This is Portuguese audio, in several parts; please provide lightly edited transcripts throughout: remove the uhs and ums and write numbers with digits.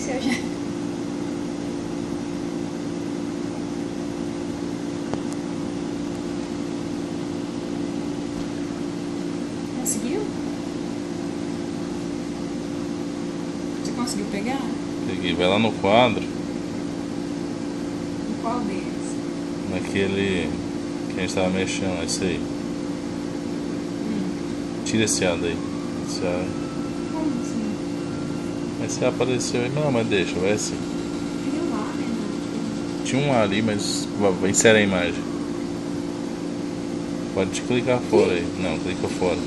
apareceu já. Conseguiu? Você conseguiu pegar? Peguei, vai lá no quadro, Em qual deles? naquele que a gente tava mexendo, esse aí. Tira esse A daí. Esse A. Como assim? Mas se apareceu aí, não, mas deixa, vai assim. Viu lá, né? Tinha um A ali, mas vai insere a imagem. Pode clicar fora aí. Não, clica fora.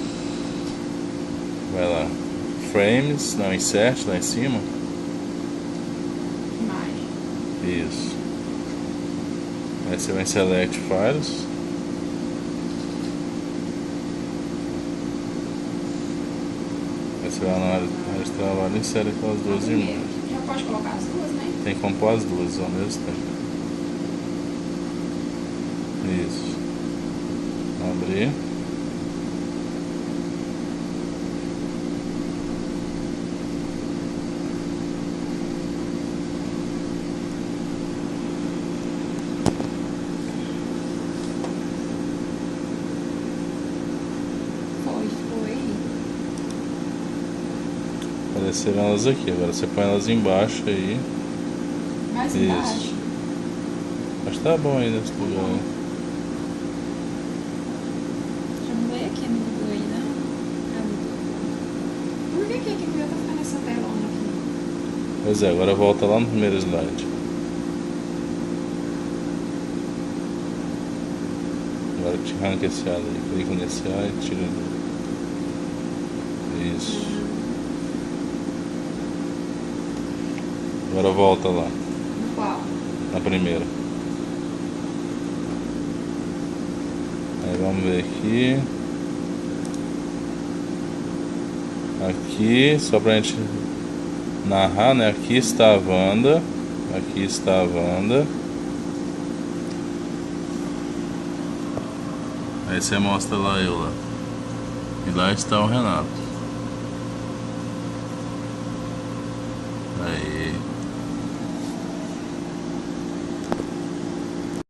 Vai lá. Frames, não, insert lá em cima. Imagem. Isso. Aí você vai em select files. Aí você vai na área de trabalho e insere aquelas duas imagens. Já pode colocar as duas, né? Tem como pôr as duas ao mesmo tempo. Isso. Abrir. Foi. Apareceram elas aqui. Agora você põe elas embaixo aí. Mais Isso. embaixo. Acho que tá bom aí nesse lugar aí. Já mudei aqui, não mudou aí, não? Ah, mudou. Por que que eu tô ficando nessa telona aqui? Pois é, agora volta lá no primeiro slide. Agora te arranca esse A aí. Clica nesse A e tira ele. Isso. Agora volta lá. No qual? Na primeira. Aí vamos ver aqui. Aqui, só pra gente narrar, né? Aqui está a Wanda. Aqui está a Wanda. Aí você mostra lá eu lá. E lá está o Renato. Aí.